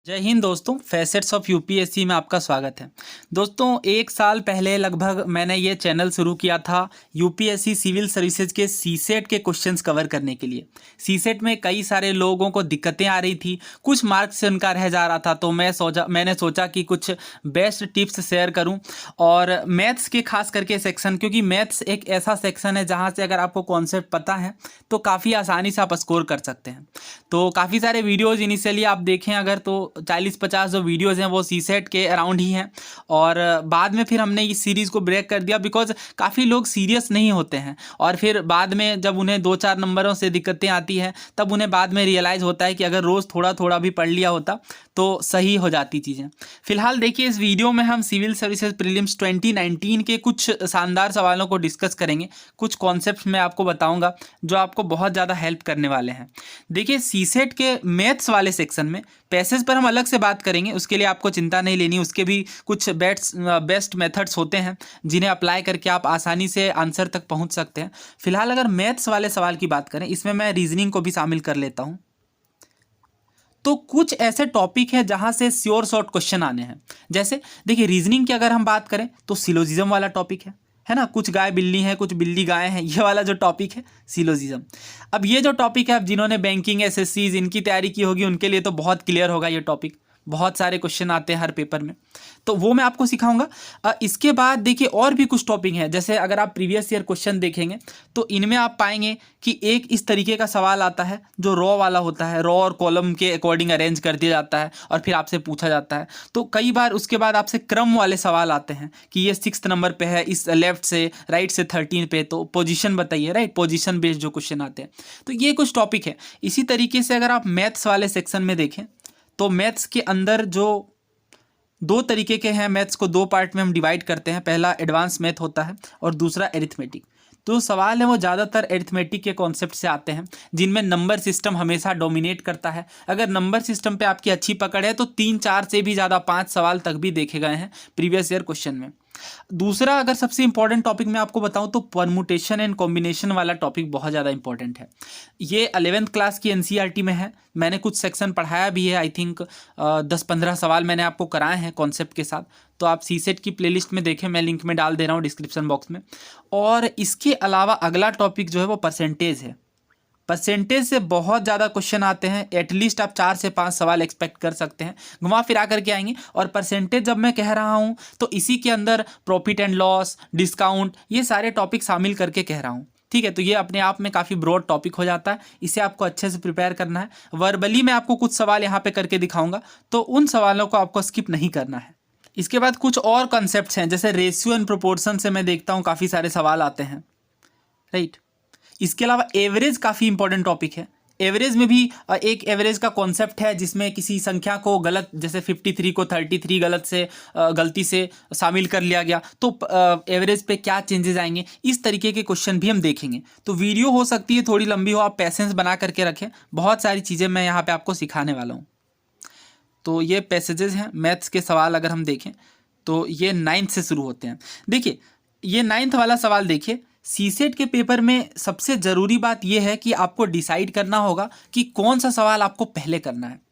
जय हिंद दोस्तों, facets of UPSC में आपका स्वागत है। दोस्तों, एक साल पहले लगभग मैंने ये चैनल शुरू किया था यूपीएससी सिविल सर्विसेज के सीसेट के क्वेश्चंस कवर करने के लिए। सीसेट में कई सारे लोगों को दिक्कतें आ रही थी, कुछ मार्क्स से उनका रह जा रहा था, तो मैंने सोचा कि कुछ बेस्ट टिप्स शेयर करूँ। और मैथ्स के खास करके सेक्शन, क्योंकि मैथ्स एक ऐसा सेक्शन है जहाँ से अगर आपको कॉन्सेप्ट पता है तो काफ़ी आसानी से आप स्कोर कर सकते हैं। तो काफ़ी सारे वीडियोज़ इनिशियली आप देखें अगर तो 40-50 जो वीडियोज़ हैं वो सीसेट के अराउंड ही हैं। और बाद में फिर हमने इस सीरीज़ को ब्रेक कर दिया बिकॉज काफ़ी लोग सीरियस नहीं होते हैं, और फिर बाद में जब उन्हें 2-4 नंबरों से दिक्कतें आती हैं तब उन्हें बाद में रियलाइज़ होता है कि अगर रोज़ थोड़ा थोड़ा भी पढ़ लिया होता तो सही हो जाती चीज़ें। फिलहाल देखिए, इस वीडियो में हम सिविल सर्विसेज प्रीलिम्स 2019 के कुछ शानदार सवालों को डिस्कस करेंगे। कुछ कॉन्सेप्ट्स मैं आपको बताऊंगा जो आपको बहुत ज़्यादा हेल्प करने वाले हैं। देखिए, सीसेट के मैथ्स वाले सेक्शन में पैसेज पर हम अलग से बात करेंगे, उसके लिए आपको चिंता नहीं लेनी। उसके भी कुछ बेस्ट मेथड्स होते हैं जिन्हें अप्लाई करके आप आसानी से आंसर तक पहुंच सकते हैं। फिलहाल अगर मैथ्स वाले सवाल की बात करें, इसमें मैं रीजनिंग को भी शामिल कर लेता हूं। तो कुछ ऐसे टॉपिक है जहां से श्योर शॉर्ट क्वेश्चन आने हैं। जैसे देखिए, रीजनिंग की अगर हम बात करें तो सिलोजिज्म वाला टॉपिक है ना। कुछ गाय बिल्ली हैं, कुछ बिल्ली गाय हैं, ये वाला जो टॉपिक है सिलोजिज्म। अब ये जो टॉपिक है, अब जिन्होंने बैंकिंग एसएससीज इनकी तैयारी की होगी उनके लिए तो बहुत क्लियर होगा ये टॉपिक। बहुत सारे क्वेश्चन आते हैं हर पेपर में, तो वो मैं आपको सिखाऊंगा। इसके बाद देखिए, और भी कुछ टॉपिक हैं। जैसे अगर आप प्रीवियस ईयर क्वेश्चन देखेंगे तो इनमें आप पाएंगे कि एक इस तरीके का सवाल आता है जो रॉ वाला होता है। रॉ और कॉलम के अकॉर्डिंग अरेंज कर दिया जाता है और फिर आपसे पूछा जाता है। तो कई बार उसके बाद आपसे क्रम वाले सवाल आते हैं कि ये 6th नंबर पे है, इस लेफ्ट से राइट से 13 पे, तो पोजीशन बताइए, राइट। पोजीशन बेस्ड जो क्वेश्चन आते हैं, तो ये कुछ टॉपिक है। इसी तरीके से अगर आप मैथ्स वाले सेक्शन में देखें तो मैथ्स के अंदर जो दो तरीके के हैं, मैथ्स को 2 पार्ट में हम डिवाइड करते हैं। पहला एडवांस मैथ होता है और दूसरा एरिथमेटिक। तो सवाल है वो ज़्यादातर एरिथमेटिक के कॉन्सेप्ट से आते हैं जिनमें नंबर सिस्टम हमेशा डोमिनेट करता है। अगर नंबर सिस्टम पे आपकी अच्छी पकड़ है तो 3-4 से भी ज़्यादा 5 सवाल तक भी देखे गए हैं प्रीवियस ईयर क्वेश्चन में। दूसरा, अगर सबसे इंपॉर्टेंट टॉपिक मैं आपको बताऊं तो परमुटेशन एंड कॉम्बिनेशन वाला टॉपिक बहुत ज़्यादा इंपॉर्टेंट है। ये 11th क्लास की एनसीईआरटी में है। मैंने कुछ सेक्शन पढ़ाया भी है। आई थिंक 10-15 सवाल मैंने आपको कराए हैं कॉन्सेप्ट के साथ। तो आप सीसेट की प्लेलिस्ट में देखें, मैं लिंक में डाल दे रहा हूँ डिस्क्रिप्शन बॉक्स में। और इसके अलावा अगला टॉपिक जो है वो परसेंटेज है। परसेंटेज से बहुत ज़्यादा क्वेश्चन आते हैं। एटलीस्ट आप 4 से 5 सवाल एक्सपेक्ट कर सकते हैं, घुमा फिरा करके आएंगे। और परसेंटेज जब मैं कह रहा हूँ तो इसी के अंदर प्रॉफिट एंड लॉस, डिस्काउंट, ये सारे टॉपिक शामिल करके कह रहा हूँ, ठीक है। तो ये अपने आप में काफ़ी ब्रॉड टॉपिक हो जाता है, इसे आपको अच्छे से प्रिपेयर करना है। वर्बली मैं आपको कुछ सवाल यहाँ पे करके दिखाऊंगा, तो उन सवालों को आपको स्किप नहीं करना है। इसके बाद कुछ और कॉन्सेप्ट्स हैं, जैसे रेशियो एंड प्रोपोर्शन से मैं देखता हूँ काफ़ी सारे सवाल आते हैं, राइट। इसके अलावा एवरेज काफ़ी इंपॉर्टेंट टॉपिक है। एवरेज में भी एक एवरेज का कॉन्सेप्ट है जिसमें किसी संख्या को गलत, जैसे 53 को 33 गलती से शामिल कर लिया गया, तो एवरेज पे क्या चेंजेस आएंगे, इस तरीके के क्वेश्चन भी हम देखेंगे। तो वीडियो हो सकती है थोड़ी लंबी हो, आप पेशेंस बना करके रखें, बहुत सारी चीज़ें मैं यहाँ पे आपको सिखाने वाला हूँ। तो ये पैसेजेस हैं मैथ्स के सवाल। अगर हम देखें तो ये 9th से शुरू होते हैं। देखिए, ये 9th वाला सवाल देखिए, सीसेट के पेपर में सबसे ज़रूरी बात यह है कि आपको डिसाइड करना होगा कि कौन सा सवाल आपको पहले करना है।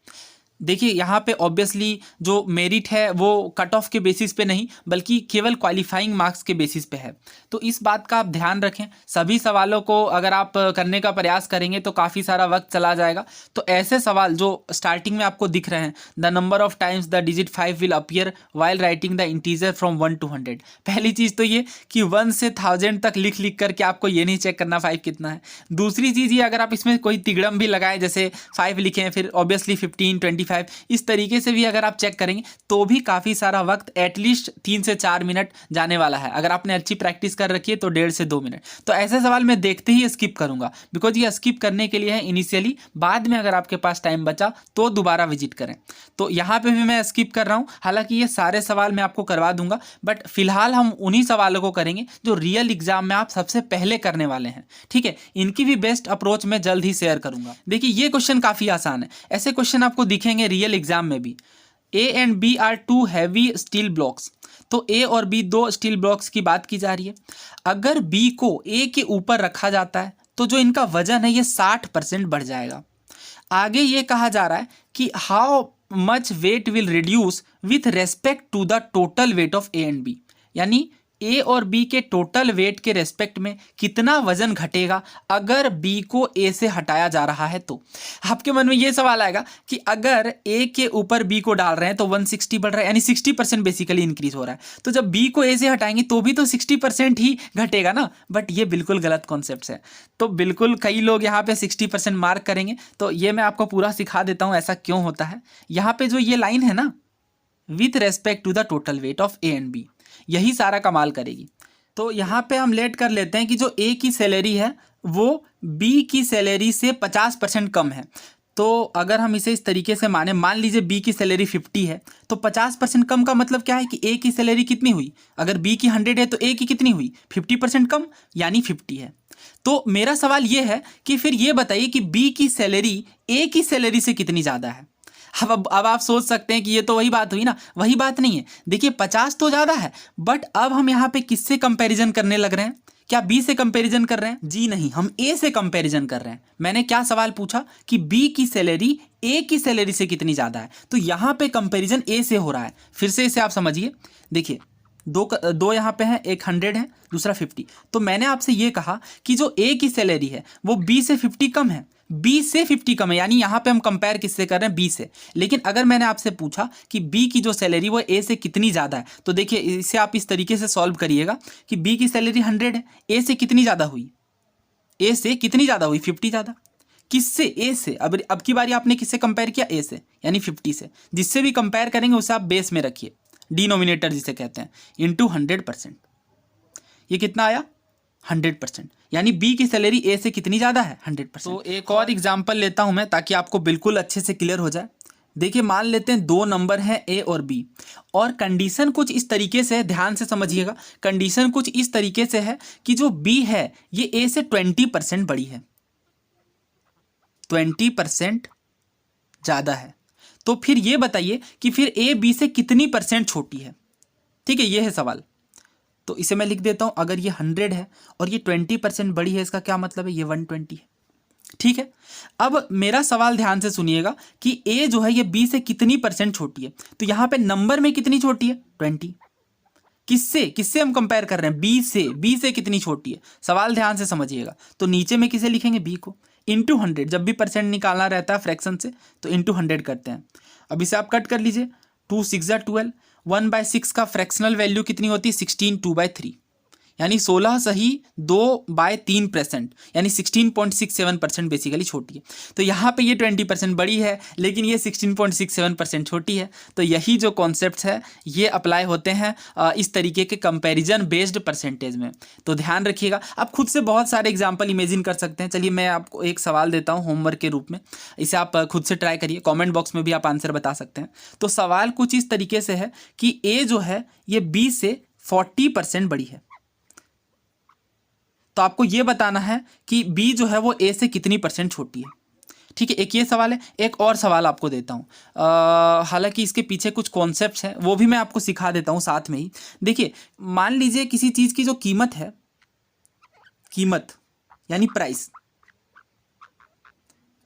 देखिए, यहाँ पे ऑब्वियसली जो मेरिट है वो कट ऑफ के बेसिस पे नहीं बल्कि केवल क्वालिफाइंग मार्क्स के बेसिस पे है। तो इस बात का आप ध्यान रखें। सभी सवालों को अगर आप करने का प्रयास करेंगे तो काफ़ी सारा वक्त चला जाएगा। तो ऐसे सवाल जो स्टार्टिंग में आपको दिख रहे हैं, the number of times the digit 5 will appear while writing the integer from 1 to 100। पहली चीज़ तो ये कि 1 से 1000 तक लिख करके आपको ये नहीं चेक करना 5 कितना है। दूसरी चीज़ ये, अगर आप इसमें कोई तिगड़म भी लगाएं, जैसे 5 लिखें फिर ऑब्वियसली 15, 25, इस तरीके से भी अगर आप चेक करेंगे तो भी काफ़ी सारा वक्त, एटलीस्ट 3 से 4 मिनट जाने वाला है। अगर आपने अच्छी प्रैक्टिस कर रखी है तो 1.5 से 2 मिनट। तो ऐसे सवाल मैं देखते ही स्किप करूंगा, बिकॉज ये स्किप करने के लिए है इनिशियली। बाद में अगर आपके पास टाइम बचा तो दोबारा विजिट करें। तो यहाँ पे भी मैं स्किप कर रहा हूँ। हालांकि ये सारे सवाल मैं आपको करवा दूंगा, बट फिलहाल हम उन्हीं सवालों को करेंगे जो रियल एग्जाम में आप सबसे पहले करने वाले हैं, ठीक है। इनकी भी बेस्ट अप्रोच मैं जल्द ही शेयर करूंगा। देखिए, ये क्वेश्चन काफ़ी आसान है। ऐसे क्वेश्चन आपको दिखेंगे रियल एग्जाम में भी। A and B are 2 heavy steel blocks. तो ए और बी 2 स्टील ब्लॉक्स की बात की जा रही है। अगर बी को ए के ऊपर रखा जाता है तो जो इनका वजन है ये 60% बढ़ जाएगा। आगे ये कहा जा रहा है कि how much weight will reduce with respect to the total weight of A and B, यानी ए और बी के टोटल वेट के रेस्पेक्ट में कितना वजन घटेगा अगर बी को ए से हटाया जा रहा है। तो आपके मन में ये सवाल आएगा कि अगर ए के ऊपर बी को डाल रहे हैं तो 160 बढ़ रहा है, यानी 60% बेसिकली इंक्रीज हो रहा है, तो जब बी को ए से हटाएंगे तो भी तो 60% ही घटेगा ना। बट ये बिल्कुल गलत कॉन्सेप्ट है। तो बिल्कुल कई लोग यहाँ पे 60% मार्क करेंगे, तो ये मैं आपको पूरा सिखा देता हूँ ऐसा क्यों होता है। यहाँ पे जो ये लाइन है ना, with respect to the total weight of A and B, यही सारा कमाल करेगी। तो यहाँ पे हम लेट कर लेते हैं कि जो ए की सैलरी है वो बी की सैलरी से 50% कम है। तो अगर हम इसे इस तरीके से माने, मान लीजिए बी की सैलरी 50 है, तो 50% कम का मतलब क्या है कि ए की सैलरी कितनी हुई, अगर बी की 100 है तो ए की कितनी हुई, 50% कम, यानी 50 है। तो मेरा सवाल ये है कि फिर ये बताइए कि बी की सैलरी ए की सैलरी से कितनी ज़्यादा है। अब आप सोच सकते हैं कि ये तो वही बात हुई ना, वही बात नहीं है। देखिए 50 तो ज़्यादा है, बट अब हम यहाँ पे किससे कंपैरिजन करने लग रहे हैं? क्या बी से कंपैरिजन कर रहे हैं? जी नहीं, हम ए से कंपैरिजन कर रहे हैं। मैंने क्या सवाल पूछा कि बी की सैलरी ए की सैलरी से कितनी ज़्यादा है, तो यहाँ पे कंपैरिजन ए से हो रहा है। फिर से इसे आप समझिए, देखिए दो यहाँ पे हैं, एक 100 है, दूसरा 50। तो मैंने आपसे ये कहा कि जो ए की सैलरी है वो बी से 50 कम है, बी से 50 कम है, यानी यहाँ पे हम कंपेयर किससे कर रहे हैं, बी से। लेकिन अगर मैंने आपसे पूछा कि बी की जो सैलरी वो ए से कितनी ज़्यादा है, तो देखिए इसे आप इस तरीके से सॉल्व करिएगा कि बी की सैलरी 100 है, ए से कितनी ज़्यादा हुई, ए से कितनी ज़्यादा हुई, 50 ज़्यादा। किससे? ए से। अब की बारी आपने किससे कंपेयर किया, ए से, यानी 50 से। जिससे भी कंपेयर करेंगे उसे आप बेस में रखिए, डिनोमिनेटर जिसे कहते हैं, इंटू 100%। ये कितना आया, 100%, यानी बी की सैलरी ए से कितनी ज़्यादा है, 100%। तो एक और एग्जांपल लेता हूं मैं ताकि आपको बिल्कुल अच्छे से क्लियर हो जाए। देखिए मान लेते हैं दो नंबर हैं ए और बी, और कंडीशन कुछ इस तरीके से है, ध्यान से समझिएगा। कंडीशन कुछ इस तरीके से है कि जो बी है ये ए से 20% बड़ी है, 20% ज़्यादा है। तो फिर ये बताइए कि फिर ए बी से कितनी % छोटी है। ठीक है, ये है सवाल। तो इसे मैं लिख देता हूं, अगर ये 100 है और ये 20% बड़ी है, इसका क्या मतलब है, ये 120 है। ठीक है, अब मेरा सवाल ध्यान से सुनिएगा कि ए जो है ये बी से कितनी % छोटी है। तो यहां पे नंबर में कितनी छोटी है, 20। किससे हम कंपेयर कर रहे हैं, बी से कितनी छोटी है, सवाल ध्यान से समझिएगा। तो नीचे में किसे लिखेंगे, बी को, इंटू 100। जब भी % निकालना रहता है फ्रैक्शन से तो इंटू 100 करते हैं। अब इसे आप कट कर लीजिए, 2 6 12, 1/6 का फ्रैक्शनल वैल्यू कितनी होती है, 16, 2/3, यानी 16 सही 2/3%, यानी 16.67% बेसिकली छोटी है। तो यहाँ पे ये 20% बड़ी है, लेकिन ये 16.67% छोटी है। तो यही जो कॉन्सेप्ट है ये अप्लाई होते हैं इस तरीके के कंपैरिजन बेस्ड परसेंटेज में। तो ध्यान रखिएगा, आप खुद से बहुत सारे एग्जाम्पल इमेजिन कर सकते हैं। चलिए मैं आपको एक सवाल देता हूँ होमवर्क के रूप में, इसे आप खुद से ट्राई करिए, कॉमेंट बॉक्स में भी आप आंसर बता सकते हैं। तो सवाल कुछ इस तरीके से है कि ए जो है ये बी से 40% बड़ी है। तो आपको यह बताना है कि बी जो है वो ए से कितनी % छोटी है। ठीक है, एक ये सवाल है। एक और सवाल आपको देता हूँ, हालांकि इसके पीछे कुछ कॉन्सेप्ट्स हैं वो भी मैं आपको सिखा देता हूँ साथ में ही। देखिए मान लीजिए किसी चीज़ की जो कीमत है, कीमत यानी प्राइस,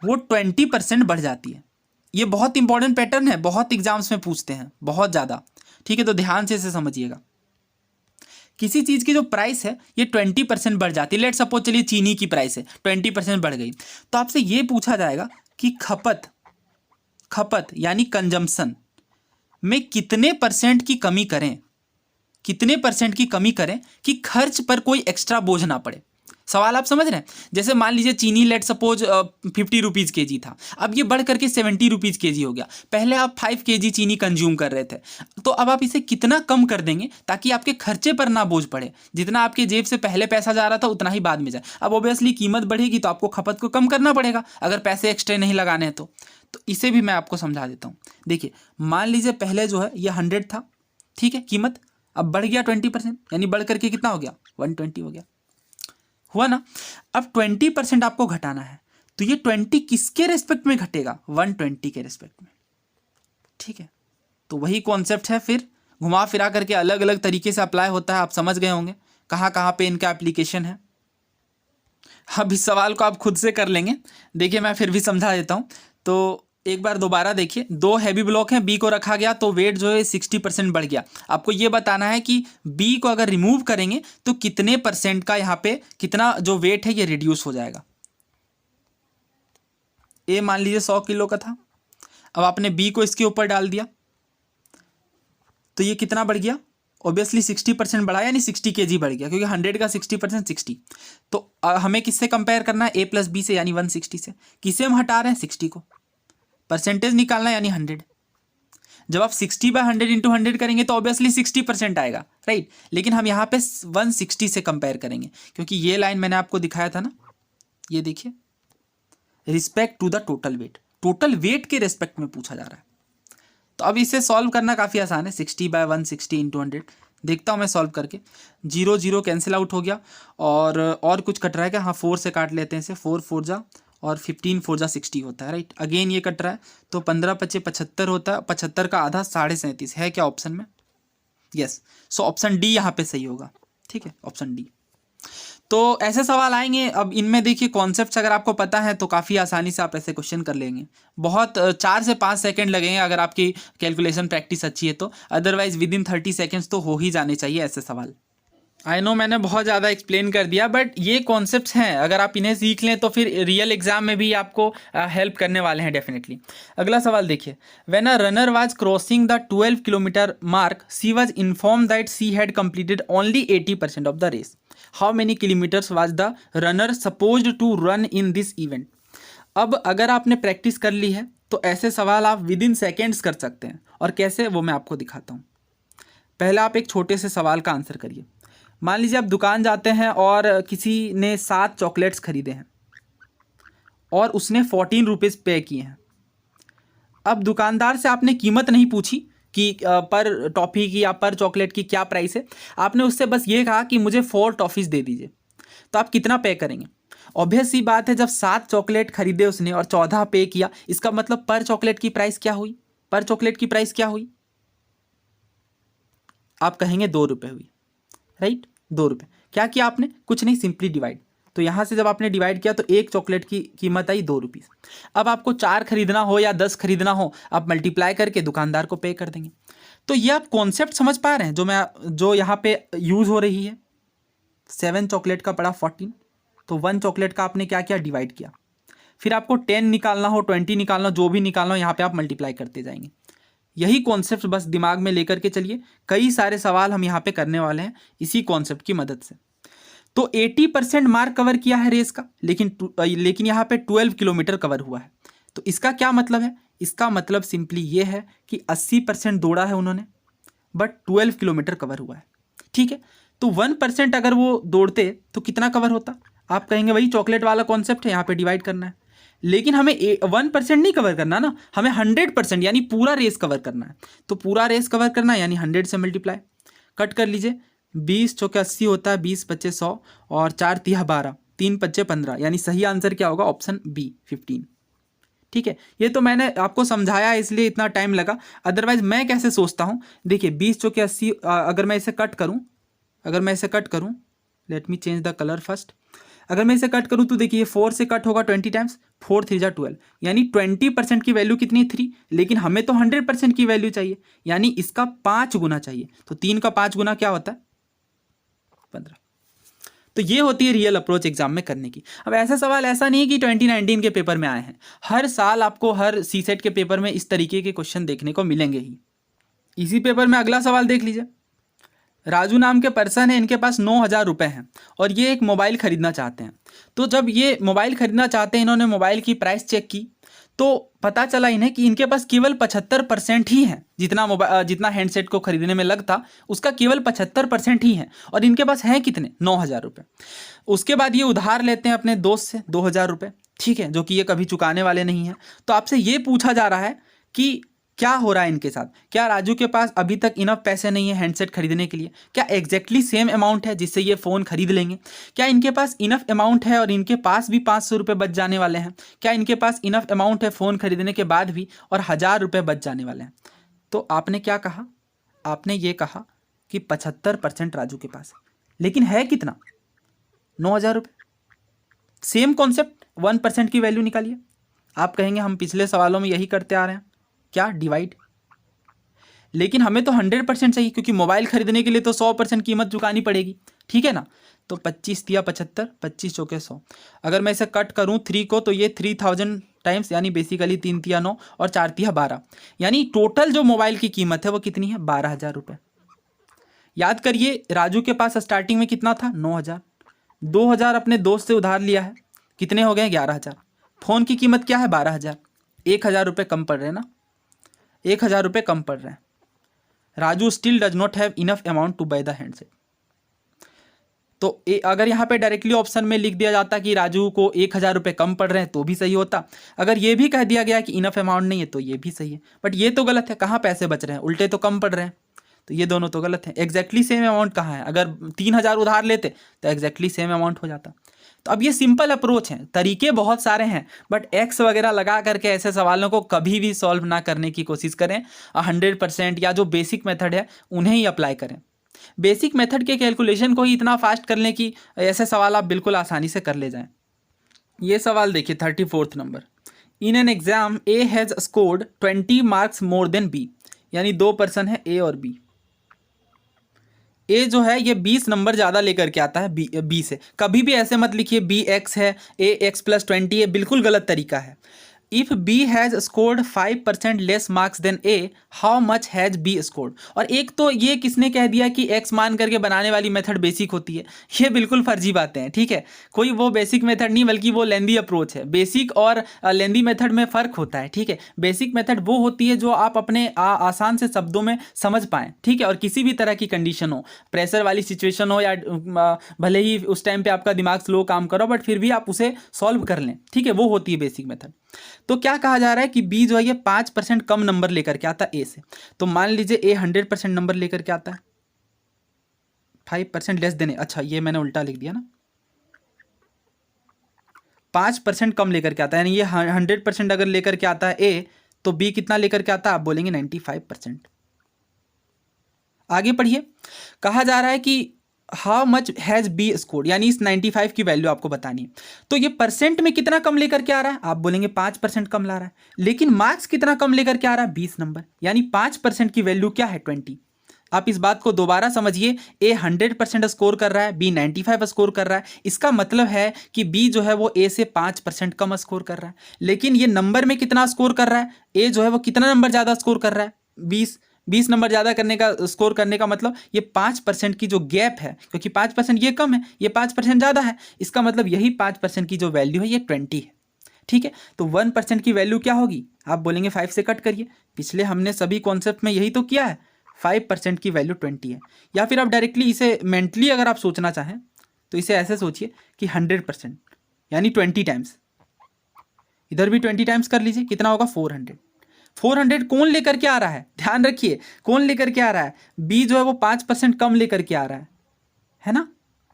वो 20% बढ़ जाती है। ये बहुत इंपॉर्टेंट पैटर्न है, बहुत एग्जाम्स में पूछते हैं, बहुत ज़्यादा। ठीक है, तो ध्यान से इसे समझिएगा। किसी चीज़ की जो प्राइस है ये 20% बढ़ जाती है। लेट सपोज चलिए चीनी की प्राइस है 20% बढ़ गई, तो आपसे ये पूछा जाएगा कि खपत यानी कंजम्पशन में कितने % की कमी करें, कितने % की कमी करें कि खर्च पर कोई एक्स्ट्रा बोझ ना पड़े। सवाल आप समझ रहे हैं? जैसे मान लीजिए चीनी लेट सपोज 50 रुपीज़ kg था, अब ये बढ़ करके 70 रुपीज़ kg हो गया। पहले आप 5 kg चीनी कंज्यूम कर रहे थे, तो अब आप इसे कितना कम कर देंगे ताकि आपके खर्चे पर ना बोझ पड़े। जितना आपके जेब से पहले पैसा जा रहा था उतना ही बाद में जाए। अब ऑब्वियसली कीमत बढ़ेगी तो आपको खपत को कम करना पड़ेगा, अगर पैसे एक्स्ट्रा नहीं लगाने हैं तो इसे भी मैं आपको समझा देता हूँ। देखिए मान लीजिए पहले जो है ये 100 था, ठीक है, कीमत अब बढ़ गया 20%, यानी बढ़ करके कितना हो गया, 120 हो गया, हुआ ना। अब 20% आपको घटाना है, तो ये 20 किसके रेस्पेक्ट में घटेगा, 120 के रेस्पेक्ट में। ठीक है, तो वही कॉन्सेप्ट है, फिर घुमा फिरा करके अलग अलग तरीके से अप्लाई होता है। आप समझ गए होंगे कहाँ कहाँ पे इनका एप्लीकेशन है। अब इस सवाल को आप खुद से कर लेंगे। देखिए मैं फिर भी समझा देता हूँ। तो एक बार दोबारा देखिए, 2 हैवी ब्लॉक हैं, बी को रखा गया तो वेट जो है 60% बढ़ गया। आपको ये बताना है कि बी को अगर रिमूव करेंगे तो कितने परसेंट का यहाँ पे कितना जो वेट है ये रिड्यूस हो जाएगा। ए मान लीजिए 100 किलो का था, अब आपने बी को इसके ऊपर डाल दिया तो ये कितना बढ़ गया, ऑब्वियसली 60% बढ़ा, यानी 60 kg बढ़ गया, क्योंकि 100 का 60% 60। तो हमें किससे कंपेयर करना है, ए प्लस बी से, यानी 160 से। किसे हम हटा रहे हैं, 60 को, परसेंटेज निकालना है यानी 100। जब आप 60/100 × 100 करेंगे तो ऑब्वियसली 60% आएगा, राइट। लेकिन हम यहाँ पे 160 से कंपेयर करेंगे, क्योंकि ये लाइन मैंने आपको दिखाया था ना, ये देखिए, respect to the total weight, total weight के रिस्पेक्ट में पूछा जा रहा है। तो अब इसे सॉल्व करना काफ़ी आसान है, 60/160 × 100। देखता हूँ मैं सॉल्व करके। 0 0 कैंसिल आउट हो गया, और कुछ कट रहा है क्या, हाँ 4 से काट लेते हैं इसे, 4 4 जा और 15 4 जा 60 होता है, राइट। अगेन ये कट रहा है तो 15 5 75 होता है, 75 का आधा 37.5 है क्या ऑप्शन में, यस। सो ऑप्शन डी यहाँ पे सही होगा, ठीक है, ऑप्शन डी। तो ऐसे सवाल आएंगे। अब इनमें देखिए कॉन्सेप्ट्स अगर आपको पता है तो काफ़ी आसानी से आप ऐसे क्वेश्चन कर लेंगे। बहुत 4 से 5 सेकंड लगेंगे अगर आपकी कैलकुलेशन प्रैक्टिस अच्छी है तो, अदरवाइज विद इन 30 सेकेंड्स तो हो ही जाने चाहिए ऐसे सवाल। आई नो मैंने बहुत ज़्यादा एक्सप्लेन कर दिया, बट ये कॉन्सेप्ट्स हैं, अगर आप इन्हें सीख लें तो फिर रियल एग्जाम में भी आपको हेल्प करने वाले हैं डेफिनेटली। अगला सवाल देखिए, when a runner was crossing the 12 kilometre mark she was inform that she had completed only 80% of the race, how many kilometres was the runner supposed to run in this event. अब अगर आपने practice कर ली है तो ऐसे सवाल आप with in seconds कर सकते हैं, और कैसे वो मैं आपको दिखाता हूँ। पहले आप एक छोटे से सवाल का आंसर करिए। मान लीजिए आप दुकान जाते हैं और किसी ने 7 चॉकलेट्स खरीदे हैं और उसने 14 रुपीज़ पे किए हैं। अब दुकानदार से आपने कीमत नहीं पूछी कि पर टॉफ़ी की या पर चॉकलेट की क्या प्राइस है, आपने उससे बस ये कहा कि मुझे 4 टॉफ़ीज़ दे दीजिए। तो आप कितना पे करेंगे? ऑब्वियस सी बात है, जब 7 चॉकलेट खरीदे उसने और 14 पे किया, इसका मतलब पर चॉकलेट की प्राइस क्या हुई, पर चॉकलेट की प्राइस क्या हुई? आप कहेंगे 2 रुपये हुई, राइट। 2 रुपये। क्या किया आपने? कुछ नहीं, सिंपली डिवाइड। तो यहाँ से जब आपने डिवाइड किया तो एक चॉकलेट की कीमत आई 2 रुपीज़। अब आपको 4 खरीदना हो या 10 खरीदना हो, आप मल्टीप्लाई करके दुकानदार को पे कर देंगे। तो ये आप कॉन्सेप्ट समझ पा रहे हैं जो यहाँ पे यूज़ हो रही है। 7 चॉकलेट का पड़ा 14, तो 1 चॉकलेट का आपने क्या किया, डिवाइड किया। फिर आपको 10 निकालना हो, 20 निकालना हो, जो भी निकालना हो, यहाँ पे आप मल्टीप्लाई करते जाएंगे। यही कॉन्सेप्ट बस दिमाग में लेकर के चलिए, कई सारे सवाल हम यहाँ पे करने वाले हैं इसी कॉन्सेप्ट की मदद से। तो 80% मार्क कवर किया है रेस का, लेकिन यहाँ पे 12 किलोमीटर कवर हुआ है। तो इसका क्या मतलब है? इसका मतलब सिंपली ये है कि 80% दौड़ा है उन्होंने, बट 12 किलोमीटर कवर हुआ है, ठीक है। तो 1% अगर वो दौड़ते तो कितना कवर होता? आप कहेंगे वही चॉकलेट वाला कॉन्सेप्ट है, यहाँ पे डिवाइड करना है। लेकिन हमें 1% नहीं कवर करना ना, हमें 100% यानी पूरा रेस कवर करना है। तो पूरा रेस कवर करना है यानी 100 से मल्टीप्लाई, कट कर लीजिए। 20 चौके 80 होता है, 20 पच्चे 100 और 4 तिया 12, 3 पच्चे 15, यानी सही आंसर क्या होगा? ऑप्शन बी 15, ठीक है। ये तो मैंने आपको समझाया इसलिए इतना टाइम लगा, अदरवाइज मैं कैसे सोचता हूँ, देखिए 20 चौके 80, अगर मैं इसे कट करूँ, let me change the colour first. अगर मैं इसे कट करूँ तो देखिए 4 से कट होगा 20 टाइम्स, 4 3 जा 12, यानी 20% की वैल्यू कितनी, 3। लेकिन हमें तो 100% की वैल्यू चाहिए, यानी इसका 5 गुना चाहिए। तो 3 का 5 गुना क्या होता है? 15। तो ये होती है रियल अप्रोच एग्जाम में करने की। अब ऐसा सवाल ऐसा नहीं है कि 2019 के पेपर में आए हैं, हर साल आपको हर सीसेट के पेपर में इस तरीके के क्वेश्चन देखने को मिलेंगे ही। इसी पेपर में अगला सवाल देख लीजिए। राजू नाम के पर्सन है, इनके पास 9,000 रुपये हैं और ये एक मोबाइल ख़रीदना चाहते हैं। तो जब ये मोबाइल ख़रीदना चाहते हैं, इन्होंने मोबाइल की प्राइस चेक की तो पता चला इन्हें कि इनके पास केवल 75% ही है, जितना हैंडसेट को खरीदने में लगता उसका केवल 75% ही है, और इनके पास हैं कितने? 9,000 रुपये। उसके बाद ये उधार लेते हैं अपने दोस्त से 2,000 रुपये, ठीक है, जो कि ये कभी चुकाने वाले नहीं हैं। तो आपसे ये पूछा जा रहा है कि क्या हो रहा है इनके साथ? क्या राजू के पास अभी तक इनफ पैसे नहीं है हैंडसेट खरीदने के लिए? क्या एग्जैक्टली सेम अमाउंट है जिससे ये फ़ोन खरीद लेंगे? क्या इनके पास इनफ अमाउंट है और इनके पास भी 500 रुपये बच जाने वाले हैं? क्या इनके पास इनफ अमाउंट है फ़ोन खरीदने के बाद भी और 1,000 रुपये बच जाने वाले हैं? तो आपने क्या कहा? आपने ये कहा कि 75% राजू के पास है, लेकिन है कितना? 9,000 रुपये। सेम कॉन्सेप्ट, 1% की वैल्यू निकालिए। आप कहेंगे हम पिछले सवालों में यही करते आ रहे हैं, क्या डिवाइड। लेकिन हमें तो 100% चाहिए, क्योंकि मोबाइल खरीदने के लिए तो 100% कीमत चुकानी पड़ेगी, ठीक है ना। तो 25 तिया 75, 25 चौके 100। अगर मैं इसे कट करूं 3 को, तो ये 3000 टाइम्स, यानी बेसिकली 3 तिया 9 और 4 तिया 12, यानी टोटल जो मोबाइल की कीमत है वो कितनी है, 12,000 रुपये। याद करिए राजू के पास स्टार्टिंग में कितना था, 9,000। 2,000 अपने दोस्त से उधार लिया है, कितने हो गए, 11,000। फ़ोन की कीमत क्या है, 12,000। 1,000 रुपये कम पड़ रहे हैं ना, 1,000 रुपये कम पड़ रहे हैं। Raju still does not have enough amount to buy the handset. तो अगर यहाँ पे डायरेक्टली ऑप्शन में लिख दिया जाता कि राजू को 1,000 रुपये कम पड़ रहे हैं तो भी सही होता। अगर ये भी कह दिया गया कि इनफ अमाउंट नहीं है तो ये भी सही है, बट ये तो गलत है। कहाँ पैसे बच रहे हैं, उल्टे तो कम पड़ रहे हैं, तो ये दोनों तो गलत है। एग्जैक्टली सेम अमाउंट कहाँ है, अगर 3,000 उधार लेते तो एग्जैक्टली सेम अमाउंट हो जाता। तो अब ये सिंपल अप्रोच है, तरीके बहुत सारे हैं, बट एक्स वगैरह लगा करके ऐसे सवालों को कभी भी सॉल्व ना करने की कोशिश करें। 100% या जो बेसिक मेथड है उन्हें ही अप्लाई करें। बेसिक मेथड के कैलकुलेशन को ही इतना फास्ट करने की ऐसे सवाल आप बिल्कुल आसानी से कर ले जाएं। ये सवाल देखिए 34 number. In an exam A has scored 20 marks more than B, यानी 2 पर्सन है ए और बी। ए जो है ये 20 नंबर ज़्यादा लेकर के आता है बी से। कभी भी ऐसे मत लिखिए बी एक्स है ए एक्स प्लस 20 है, बिल्कुल गलत तरीका है। If B has scored 5% less marks than A, how much has B scored. और एक तो ये किसने कह दिया कि एक्स मान करके बनाने वाली मेथड बेसिक होती है, ये बिल्कुल फर्जी बातें हैं, ठीक है। कोई वो बेसिक मेथड नहीं, बल्कि वो लेंदी अप्रोच है। बेसिक और लेंदी मेथड में फ़र्क होता है, ठीक है। बेसिक मेथड वो होती है जो आप अपने आसान से शब्दों में समझ पाएँ, ठीक है, और किसी भी तरह की कंडीशन हो, प्रेशर वाली सिचुएशन हो या भले ही उस टाइम पे आपका दिमाग स्लो काम करो, बट फिर भी आप उसे सॉल्व कर लें, ठीक है, वो होती है बेसिक मेथड। तो क्या कहा जा रहा है कि बी जो है ये 5% कम नंबर लेकर के आता है ए से। तो मान लीजिए ए 100% नंबर लेकर के आता है, 5% लेस देने, अच्छा ये मैंने उल्टा लिख दिया ना, 5% कम लेकर के आता है, यानी ये 100% अगर लेकर के आता है ए, तो बी कितना लेकर के आता है, आप बोलेंगे 95%। आगे पढ़िए, कहा जा रहा है कि how much has B scored, यानी इस 95 की वैल्यू आपको बतानी है। तो ये परसेंट में कितना कम लेकर के आ रहा है, आप बोलेंगे 5% कम ला रहा है। लेकिन मार्क्स कितना कम लेकर के आ रहा है, 20 नंबर, यानी 5% की वैल्यू क्या है, 20। आप इस बात को दोबारा समझिए, ए 100% स्कोर कर रहा है, बी 95 स्कोर कर रहा है। इसका मतलब है कि बी जो है वो ए से 5% कम स्कोर कर रहा है। लेकिन ये नंबर में कितना स्कोर कर रहा है, ए जो है वो कितना नंबर ज़्यादा स्कोर कर रहा है, 20 नंबर ज़्यादा करने का स्कोर करने का मतलब ये 5% की जो गैप है, क्योंकि 5% ये कम है, ये 5% ज़्यादा है, इसका मतलब यही 5% की जो वैल्यू है ये 20 है, ठीक है। तो 1% की वैल्यू क्या होगी, आप बोलेंगे 5 से कट करिए। पिछले हमने सभी कॉन्सेप्ट में यही तो किया है, 5% की वैल्यू 20 है। या फिर आप डायरेक्टली इसे मेंटली अगर आप सोचना चाहें तो इसे ऐसे सोचिए कि 100% यानी 20 टाइम्स, इधर भी 20 टाइम्स कर लीजिए, कितना होगा 400 कौन लेकर के आ रहा है, ध्यान रखिए कौन लेकर के आ रहा है, बी जो है वो 5% कम लेकर के आ रहा है ना।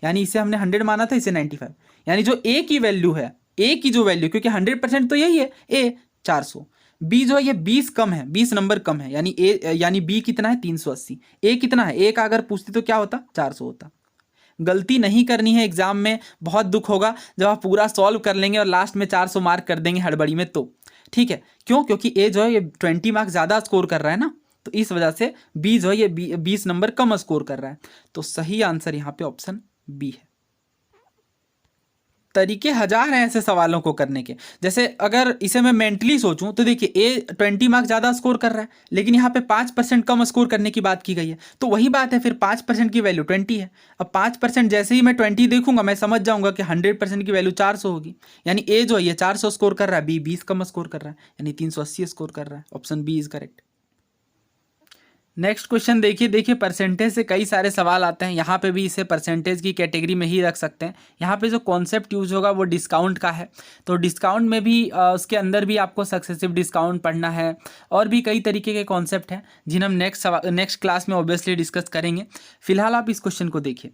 यानी इसे हमने 100 माना था, इसे 95, यानी जो ए की वैल्यू है, ए की जो वैल्यू, क्योंकि 100% तो यही है ए 400, बी जो है ये 20 कम है, 20 नंबर कम है, यानी ए यानी बी कितना है 380, ए कितना है, ए का अगर पूछती तो क्या होता 400 होता। गलती नहीं करनी है एग्जाम में, बहुत दुख होगा जब आप पूरा सॉल्व कर लेंगे और लास्ट में 400 मार्क कर देंगे हड़बड़ी में, तो ठीक है। क्यों, क्योंकि ए जो है ये 20 मार्क्स ज़्यादा स्कोर कर रहा है ना, तो इस वजह से बी जो है ये 20 नंबर कम स्कोर कर रहा है। तो सही आंसर यहाँ पे ऑप्शन बी है। तरीके हजार हैं ऐसे सवालों को करने के। जैसे अगर इसे मैं मेंटली सोचूं तो देखिए ए 20 मार्क्स ज़्यादा स्कोर कर रहा है, लेकिन यहाँ पे 5% कम स्कोर करने की बात की गई है, तो वही बात है, फिर 5% की वैल्यू 20 है। अब 5% जैसे ही मैं 20 देखूंगा मैं समझ जाऊंगा कि 100% की वैल्यू 400 होगी, यानी ए जो है ये 400 स्कोर कर रहा है, बी 20 कम स्कोर कर रहा है, यानी 380 स्कोर कर रहा है। Option B is correct. Next question देखिए परसेंटेज से कई सारे सवाल आते हैं, यहाँ पे भी इसे परसेंटेज की कैटेगरी में ही रख सकते हैं। यहाँ पे जो कॉन्सेप्ट यूज होगा वो डिस्काउंट का है, तो डिस्काउंट में भी उसके अंदर भी आपको सक्सेसिव डिस्काउंट पढ़ना है, और भी कई तरीके के कॉन्सेप्ट हैं जिन्हें हम नेक्स्ट क्लास में ऑब्वियसली डिस्कस करेंगे। फिलहाल आप इस क्वेश्चन को देखिए,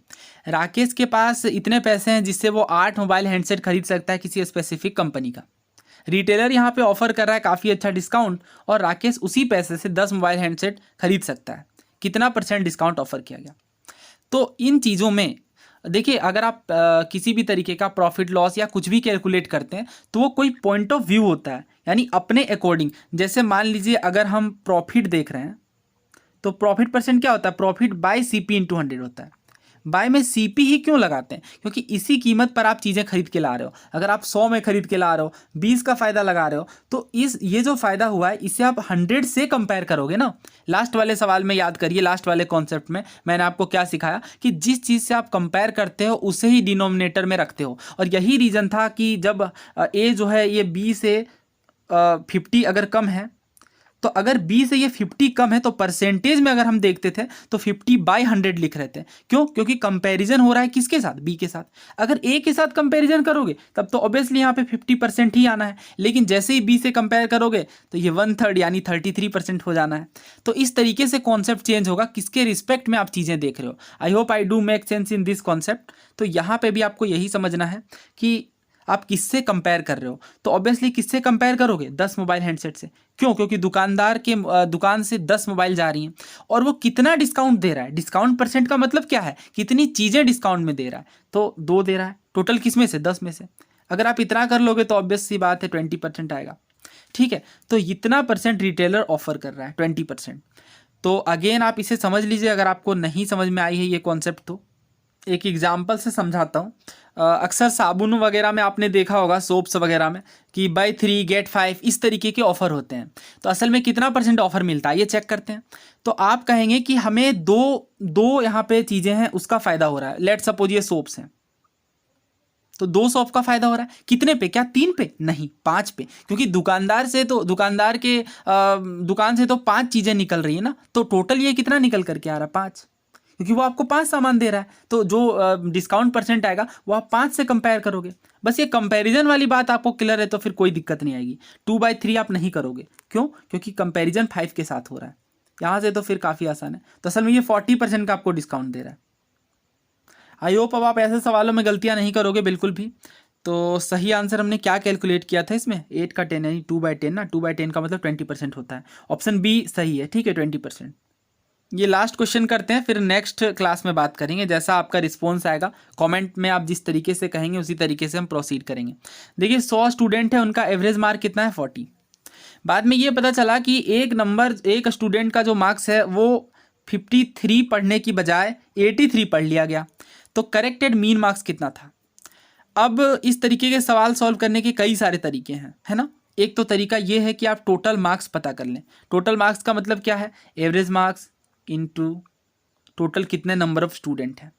राकेश के पास इतने पैसे हैं जिससे वो 8 मोबाइल हैंडसेट खरीद सकता है किसी स्पेसिफिक कंपनी का। रिटेलर यहाँ पे ऑफर कर रहा है काफ़ी अच्छा डिस्काउंट, और राकेश उसी पैसे से 10 मोबाइल हैंडसेट खरीद सकता है। कितना % डिस्काउंट ऑफर किया गया। तो इन चीज़ों में देखिए, अगर आप किसी भी तरीके का प्रॉफिट लॉस या कुछ भी कैलकुलेट करते हैं तो वो कोई पॉइंट ऑफ व्यू होता है यानी अपने अकॉर्डिंग। जैसे मान लीजिए अगर हम प्रॉफिट देख रहे हैं तो प्रॉफिट परसेंट क्या होता है, प्रॉफिट बाय सीपी इंटू 100 होता है। बाय में सीपी ही क्यों लगाते हैं, क्योंकि इसी कीमत पर आप चीज़ें खरीद के ला रहे हो। अगर आप 100 में खरीद के ला रहे हो, 20 का फायदा लगा रहे हो, तो ये जो फायदा हुआ है इसे आप 100 से कंपेयर करोगे ना। लास्ट वाले सवाल में याद करिए, लास्ट वाले कॉन्सेप्ट में मैंने आपको क्या सिखाया कि जिस चीज़ से आप कंपेयर करते हो उसे ही डिनोमिनेटर में रखते हो। और यही रीज़न था कि जब ए जो है ये बी से 50 अगर कम है, तो अगर बी से ये 50 कम है तो परसेंटेज में अगर हम देखते थे तो 50/100 लिख रहे थे। क्यों? क्योंकि कंपैरिजन हो रहा है किसके साथ, बी के साथ। अगर ए के साथ कंपैरिजन करोगे तब तो ऑब्वियसली यहाँ पे 50% ही आना है, लेकिन जैसे ही बी से कंपेयर करोगे तो ये 1/3 यानी 33% हो जाना है। तो इस तरीके से कॉन्सेप्ट चेंज होगा, किसके रिस्पेक्ट में आप चीज़ें देख रहे हो। I hope I do make sense in this concept. तो यहाँ पे भी आपको यही समझना है कि आप किससे कंपेयर कर रहे हो। तो ऑब्वियसली किससे कंपेयर करोगे, 10 मोबाइल हैंडसेट से। क्यों? क्योंकि दुकानदार के दुकान से 10 मोबाइल जा रही हैं और वो कितना डिस्काउंट दे रहा है। डिस्काउंट परसेंट का मतलब क्या है, कितनी चीज़ें डिस्काउंट में दे रहा है। तो 2 दे रहा है, टोटल किस में से, 10 में से। अगर आप इतना कर लोगे तो ऑब्वियस सी बात है 20% आएगा। ठीक है, तो इतना परसेंट रिटेलर ऑफर कर रहा है, 20%। तो अगेन आप इसे समझ लीजिए। अगर आपको नहीं समझ में आई है ये कॉन्सेप्ट तो एक एग्जाम्पल से समझाता हूँ। अक्सर साबुन वगैरह में आपने देखा होगा, सोप्स वगैरह में, कि बाय 3 गेट 5 इस तरीके के ऑफर होते हैं। तो असल में कितना परसेंट ऑफर मिलता है ये चेक करते हैं। तो आप कहेंगे कि हमें दो यहाँ पे चीज़ें हैं उसका फ़ायदा हो रहा है। लेट सपोज ये सोप्स हैं, तो 2 सोप का फायदा हो रहा है। कितने पे? क्या 3 पे? नहीं, 5 पे। क्योंकि दुकानदार के दुकान से तो 5 चीज़ें निकल रही है ना। तो टोटल ये कितना निकल करके आ रहा है, 5, क्योंकि वो आपको 5 सामान दे रहा है। तो जो डिस्काउंट परसेंट आएगा वो आप 5 से कंपेयर करोगे। बस ये कंपैरिजन वाली बात आपको क्लियर है तो फिर कोई दिक्कत नहीं आएगी। 2/3 आप नहीं करोगे। क्यों? क्योंकि कंपैरिजन 5 के साथ हो रहा है। यहाँ से तो फिर काफ़ी आसान है। तो असल में ये 40% का आपको डिस्काउंट दे रहा है। आई होप अब आप ऐसे सवालों में गलतियाँ नहीं करोगे बिल्कुल भी। तो सही आंसर हमने क्या कैलकुलेट किया था इसमें, 8 का 10 यानी 2/10 ना। 2/10 का मतलब 20% होता है। ऑप्शन बी सही है। ठीक है, 20%। ये लास्ट क्वेश्चन करते हैं, फिर नेक्स्ट क्लास में बात करेंगे। जैसा आपका रिस्पॉन्स आएगा कमेंट में, आप जिस तरीके से कहेंगे उसी तरीके से हम प्रोसीड करेंगे। देखिए 100 स्टूडेंट है, उनका एवरेज मार्क कितना है, 40। बाद में ये पता चला कि एक स्टूडेंट का जो मार्क्स है वो 53 पढ़ने की बजाय 83 पढ़ लिया गया। तो करेक्टेड मीन मार्क्स कितना था। अब इस तरीके के सवाल सॉल्व करने के कई सारे तरीके हैं, है ना। एक तो तरीका ये है कि आप टोटल मार्क्स पता कर लें। टोटल मार्क्स का मतलब क्या है, एवरेज मार्क्स इनटू टोटल कितने नंबर ऑफ स्टूडेंट हैं।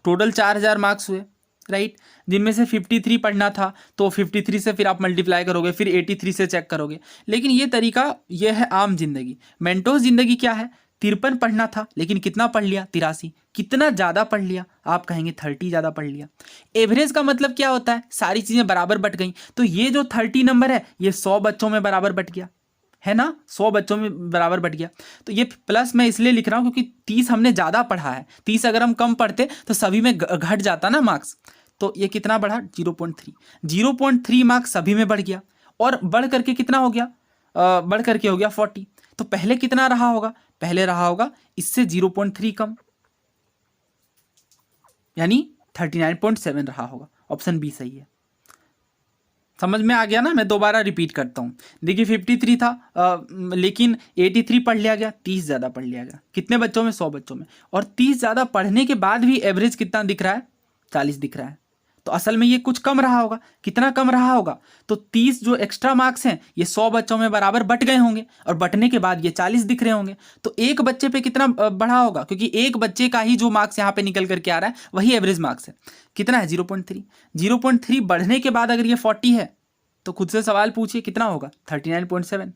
टोटल 4000 मार्क्स हुए, राइट। जिनमें से 53 पढ़ना था तो 53 से फिर आप मल्टीप्लाई करोगे, फिर 83 से चेक करोगे। लेकिन ये तरीका ये है आम जिंदगी। मेंटोस जिंदगी क्या है, 53 पढ़ना था लेकिन कितना पढ़ लिया, 83। कितना ज़्यादा पढ़ लिया, आप कहेंगे 30 ज़्यादा पढ़ लिया। एवरेज का मतलब क्या होता है, सारी चीज़ें बराबर बट गई। तो ये जो 30 नंबर है ये 100 बच्चों में बराबर बट गया, है ना। 100 बच्चों में बराबर बट गया। तो ये प्लस मैं इसलिए लिख रहा हूँ क्योंकि 30 हमने ज़्यादा पढ़ा है। 30 अगर हम कम पढ़ते तो सभी में घट जाता ना मार्क्स। तो ये कितना बढ़ा, 0.3। 0.3 मार्क्स सभी में बढ़ गया और बढ़ करके कितना हो गया, बढ़ करके हो गया 40। तो पहले कितना रहा होगा, पहले रहा होगा इससे 0.3 कम, यानी 39.7 रहा होगा। ऑप्शन बी सही है। समझ में आ गया ना। मैं दोबारा रिपीट करता हूँ। देखिए 53 था लेकिन 83 पढ़ लिया गया, 30 ज़्यादा पढ़ लिया गया। कितने बच्चों में, 100 बच्चों में। और 30 ज़्यादा पढ़ने के बाद भी एवरेज कितना दिख रहा है, 40 दिख रहा है। तो असल में ये कुछ कम रहा होगा। कितना कम रहा होगा, तो 30 जो एक्स्ट्रा मार्क्स हैं ये 100 बच्चों में बराबर बट गए होंगे और बटने के बाद ये 40 दिख रहे होंगे। तो एक बच्चे पे कितना बढ़ा होगा, क्योंकि एक बच्चे का ही जो मार्क्स यहाँ पे निकल करके आ रहा है वही एवरेज मार्क्स है। कितना है, 0.3। 0.3 बढ़ने के बाद अगर ये 40 है तो खुद से सवाल पूछिए कितना होगा, 39.7।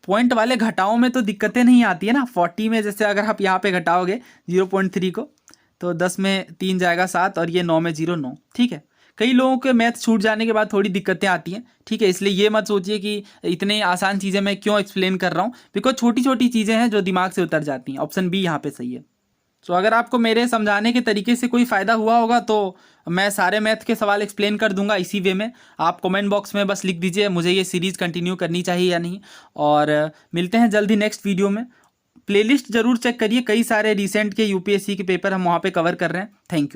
पॉइंट वाले घटाओं में तो दिक्कतें नहीं आती है ना। 40 में जैसे अगर आप यहाँ पे घटाओगे 0.3 को तो 10 में 3 जाएगा 7 और ये 9 में 0 9। ठीक है, कई लोगों के मैथ छूट जाने के बाद थोड़ी दिक्कतें आती हैं। ठीक है, इसलिए ये मत सोचिए कि इतनी आसान चीज़ें मैं क्यों एक्सप्लेन कर रहा हूँ, बिकॉज छोटी छोटी चीज़ें हैं जो दिमाग से उतर जाती हैं। ऑप्शन बी यहाँ पे सही है। तो अगर आपको मेरे समझाने के तरीके से कोई फ़ायदा हुआ होगा तो मैं सारे मैथ के सवाल एक्सप्लेन कर दूंगा इसी वे में। आप कमेंट बॉक्स में बस लिख दीजिए मुझे ये सीरीज़ कंटिन्यू करनी चाहिए या नहीं। और मिलते हैं जल्दी नेक्स्ट वीडियो में। प्लेलिस्ट ज़रूर चेक करिए, कई सारे रिसेंट के यूपीएससी के पेपर हम वहाँ पे कवर कर रहे हैं। Thank you.